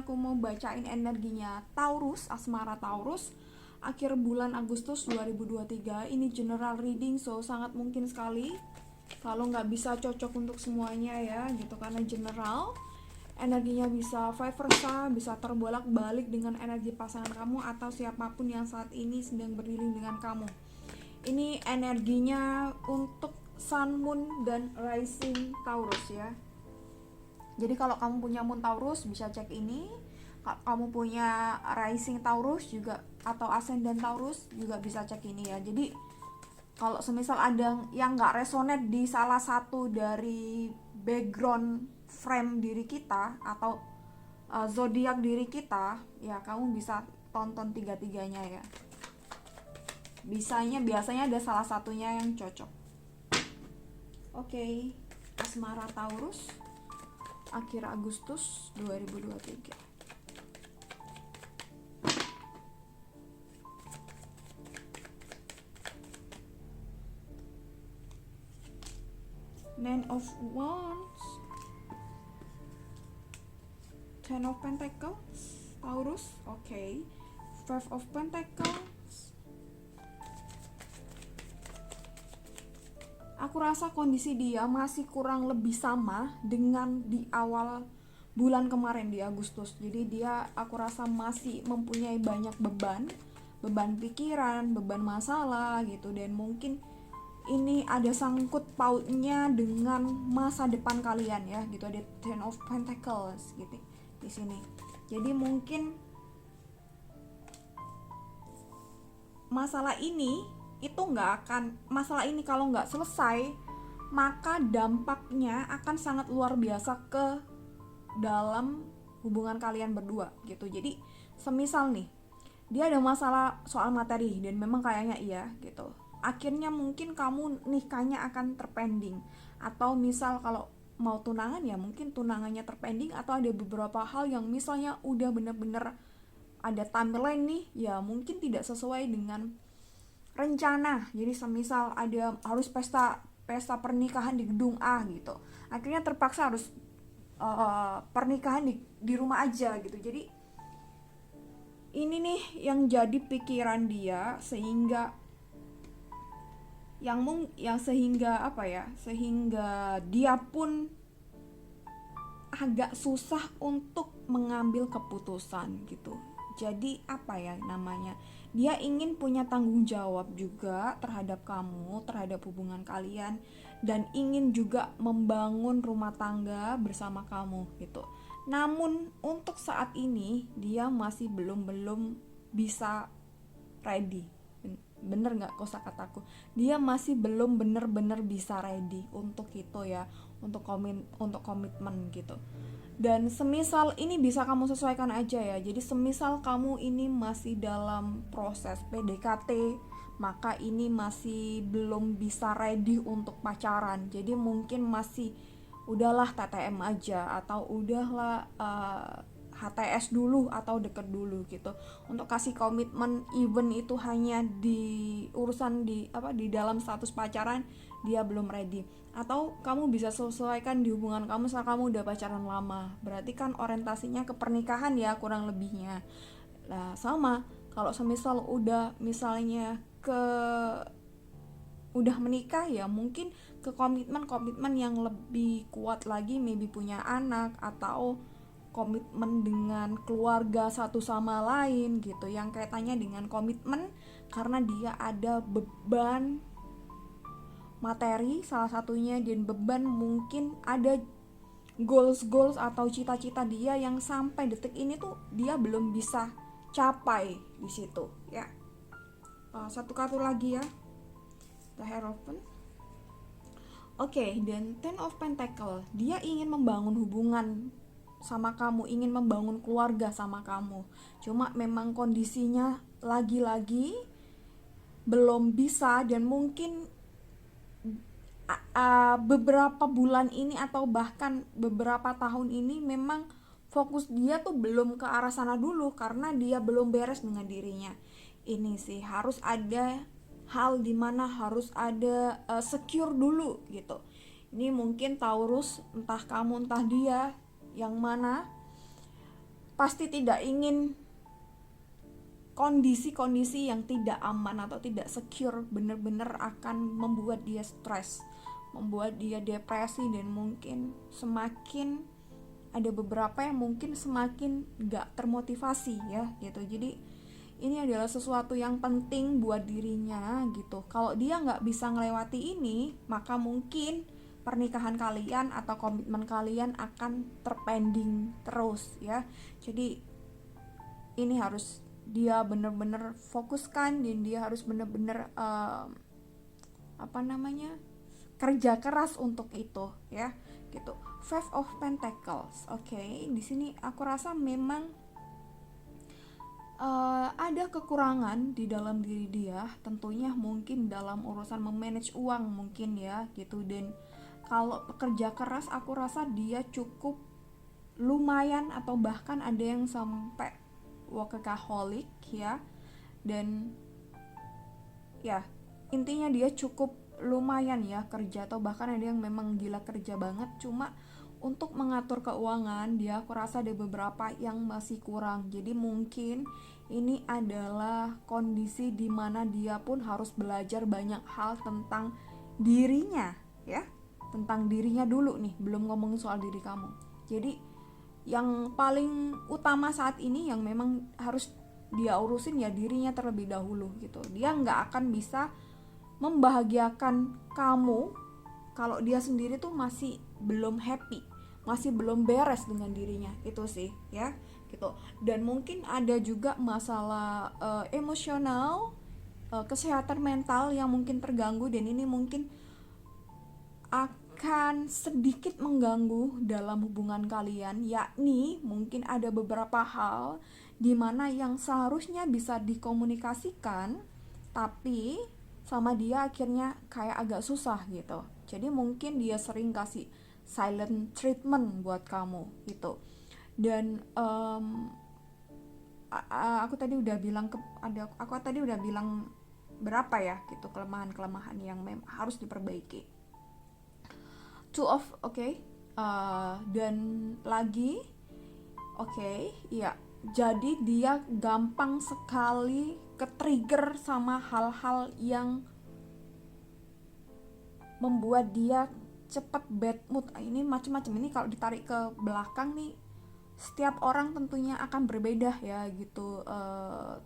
aku mau bacain energinya Taurus, asmara Taurus akhir bulan Agustus 2023. Ini general reading, so sangat mungkin sekali kalau nggak bisa cocok untuk semuanya ya gitu, karena general energinya bisa vice versa, bisa terbolak-balik dengan energi pasangan kamu atau siapapun yang saat ini sedang berdiri dengan kamu. Ini energinya untuk Sun, Moon, dan Rising Taurus ya. Jadi kalau kamu punya Moon Taurus bisa cek ini. Kalau kamu punya Rising Taurus juga atau Ascendant Taurus juga bisa cek ini ya. Jadi kalau semisal ada yang nggak resonate di salah satu dari background frame diri kita atau zodiak diri kita, ya kamu bisa tonton tiga-tiganya ya. Biasanya ada salah satunya yang cocok. Oke, asmara Taurus akhir Agustus 2023. Nine of Wands, Ten of Pentacles, Taurus, oke. Five of Pentacles. Aku rasa kondisi dia masih kurang lebih sama dengan di awal bulan kemarin di Agustus. Jadi dia aku rasa masih mempunyai banyak beban pikiran, beban masalah gitu, dan mungkin ini ada sangkut pautnya dengan masa depan kalian ya gitu. Ada Ten of Pentacles gitu di sini. Jadi mungkin masalah ini kalau nggak selesai, maka dampaknya akan sangat luar biasa ke dalam hubungan kalian berdua gitu. Jadi semisal nih dia ada masalah soal materi dan memang kayaknya iya gitu, akhirnya mungkin kamu nikahnya akan terpending, atau misal kalau mau tunangan ya mungkin tunangannya terpending, atau ada beberapa hal yang misalnya udah bener-bener ada timeline nih ya mungkin tidak sesuai dengan rencana. Jadi semisal ada harus pesta pernikahan di gedung A gitu, akhirnya terpaksa harus pernikahan di rumah aja gitu. Jadi ini nih yang jadi pikiran dia, sehingga sehingga dia pun agak susah untuk mengambil keputusan gitu. Jadi dia ingin punya tanggung jawab juga terhadap kamu, terhadap hubungan kalian, dan ingin juga membangun rumah tangga bersama kamu gitu. Namun untuk saat ini dia masih belum bisa ready. Bener nggak kosakataku? Dia masih belum bener-bener bisa ready untuk itu ya, untuk komitmen gitu. Dan semisal ini bisa kamu sesuaikan aja ya. Jadi semisal kamu ini masih dalam proses PDKT, maka ini masih belum bisa ready untuk pacaran. Jadi mungkin masih udahlah TTM aja, atau udahlah HTS dulu atau deket dulu gitu. Untuk kasih komitmen even itu hanya di urusan di dalam status pacaran, dia belum ready. Atau kamu bisa sesuaikan di hubungan kamu setelah kamu udah pacaran lama, berarti kan orientasinya ke pernikahan ya kurang lebihnya. Nah sama kalau semisal udah menikah ya mungkin ke komitmen yang lebih kuat lagi, maybe punya anak atau komitmen dengan keluarga satu sama lain gitu, yang kaitannya dengan komitmen karena dia ada beban materi salah satunya, dan beban mungkin ada goals atau cita-cita dia yang sampai detik ini tuh dia belum bisa capai di situ ya. Satu kartu lagi ya, The Hierophant. Oke, dan Ten of Pentacle, dia ingin membangun hubungan sama kamu, ingin membangun keluarga sama kamu. Cuma memang kondisinya lagi-lagi belum bisa, dan mungkin beberapa bulan ini atau bahkan beberapa tahun ini memang fokus dia tuh belum ke arah sana dulu karena dia belum beres dengan dirinya. Ini sih harus ada hal dimana harus ada secure dulu gitu. Ini mungkin Taurus, entah kamu entah dia yang mana, pasti tidak ingin kondisi-kondisi yang tidak aman atau tidak secure bener-bener akan membuat dia stres, membuat dia depresi, dan mungkin semakin ada beberapa yang mungkin semakin gak termotivasi ya gitu. Jadi ini adalah sesuatu yang penting buat dirinya gitu. Kalau dia gak bisa ngelewati ini, maka mungkin pernikahan kalian atau komitmen kalian akan terpending terus ya. Jadi ini harus dia bener-bener fokuskan, dan dia harus bener-bener kerja keras untuk itu ya gitu. Five of Pentacles. Oke, di sini aku rasa memang ada kekurangan di dalam diri dia, tentunya mungkin dalam urusan memanage uang mungkin ya gitu. Dan kalau pekerja keras aku rasa dia cukup lumayan, atau bahkan ada yang sampai workaholic ya. Dan ya intinya dia cukup lumayan ya kerja, atau bahkan ada yang memang gila kerja banget. Cuma untuk mengatur keuangan dia, aku rasa ada beberapa yang masih kurang. Jadi mungkin ini adalah kondisi dimana dia pun harus belajar banyak hal tentang dirinya ya, tentang dirinya dulu nih, belum ngomong soal diri kamu. Jadi yang paling utama saat ini yang memang harus dia urusin ya dirinya terlebih dahulu gitu. Dia nggak akan bisa membahagiakan kamu kalau dia sendiri tuh masih belum happy, masih belum beres dengan dirinya, itu sih ya gitu. Dan mungkin ada juga masalah emosional, kesehatan mental yang mungkin terganggu, dan ini mungkin akan sedikit mengganggu dalam hubungan kalian. Yakni mungkin ada beberapa hal di mana yang seharusnya bisa dikomunikasikan, tapi sama dia akhirnya kayak agak susah gitu. Jadi mungkin dia sering kasih silent treatment buat kamu gitu. Dan aku tadi udah bilang berapa ya gitu kelemahan-kelemahan yang harus diperbaiki. Dan lagi ya. Jadi dia gampang sekali ke-trigger sama hal-hal yang membuat dia cepat bad mood. Ini macam-macam, ini kalau ditarik ke belakang nih, setiap orang tentunya akan berbeda ya gitu,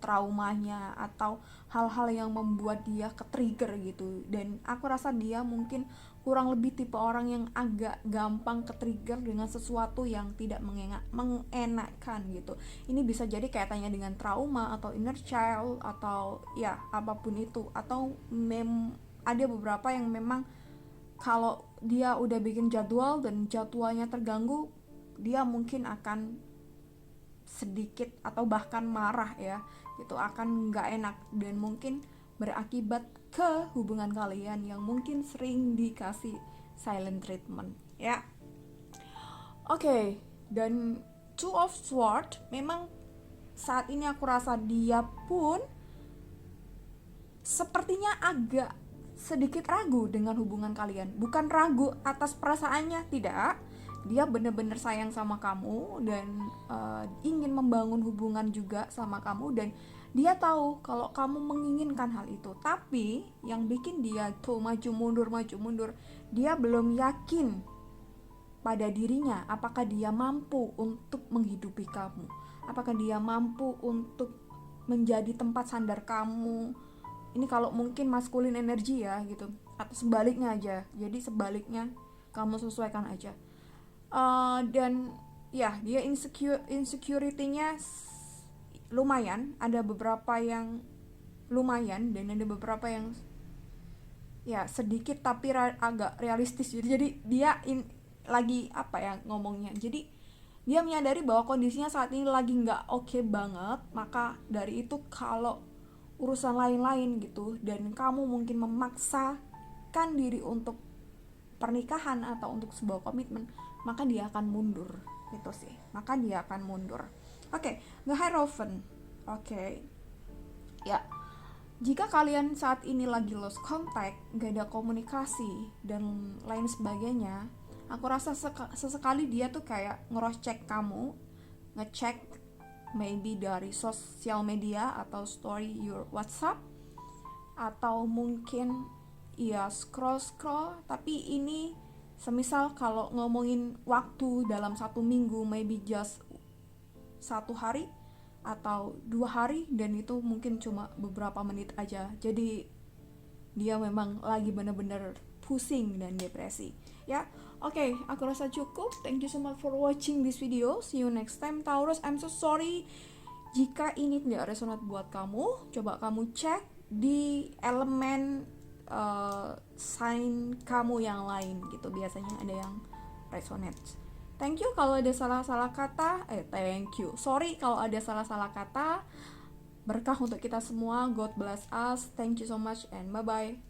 traumanya atau hal-hal yang membuat dia ke-trigger gitu. Dan aku rasa dia mungkin kurang lebih tipe orang yang agak gampang ke-trigger dengan sesuatu yang tidak mengenakan gitu. Ini bisa jadi kaitannya dengan trauma atau inner child atau ya apapun itu. Atau ada beberapa yang memang kalau dia udah bikin jadwal dan jadwalnya terganggu, dia mungkin akan sedikit atau bahkan marah ya gitu, akan nggak enak, dan mungkin berakibat ke hubungan kalian yang mungkin sering dikasih silent treatment ya. Dan Two of Swords memang saat ini aku rasa dia pun sepertinya agak sedikit ragu dengan hubungan kalian. Bukan ragu atas perasaannya, tidak. Dia benar-benar sayang sama kamu dan ingin membangun hubungan juga sama kamu, dan dia tahu kalau kamu menginginkan hal itu. Tapi yang bikin dia tuh maju mundur, dia belum yakin pada dirinya. Apakah dia mampu untuk menghidupi kamu? Apakah dia mampu untuk menjadi tempat sandar kamu? Ini kalau mungkin maskulin energi ya gitu, atau sebaliknya aja. Jadi sebaliknya kamu sesuaikan aja. Dan ya dia insecurity-nya lumayan, ada beberapa yang lumayan dan ada beberapa yang ya sedikit tapi agak realistis. Jadi dia lagi ngomongnya. Jadi dia menyadari bahwa kondisinya saat ini lagi nggak oke banget. Maka dari itu kalau urusan lain-lain gitu, dan kamu mungkin memaksakan diri untuk pernikahan atau untuk sebuah komitmen, maka dia akan mundur gitu sih. Maka dia akan mundur. The Hierophant. Ya, jika kalian saat ini lagi lost contact, gak ada komunikasi dan lain sebagainya, aku rasa sesekali dia tuh kayak nge-cross check kamu, ngecek maybe dari sosial media atau story your WhatsApp, atau mungkin ya scroll, tapi ini semisal kalau ngomongin waktu dalam 1 minggu, maybe just 1 hari atau 2 hari, dan itu mungkin cuma beberapa menit aja. Jadi dia memang lagi bener-bener pusing dan depresi ya. Oke, aku rasa cukup. Thank you so much for watching this video. See you next time, Taurus. I'm so sorry jika ini tidak resonate buat kamu. Coba kamu cek di elemen sign kamu yang lain gitu, biasanya ada yang resonate. Thank you kalau ada salah-salah kata. Sorry kalau ada salah-salah kata. Berkah untuk kita semua. God bless us. Thank you so much and bye-bye.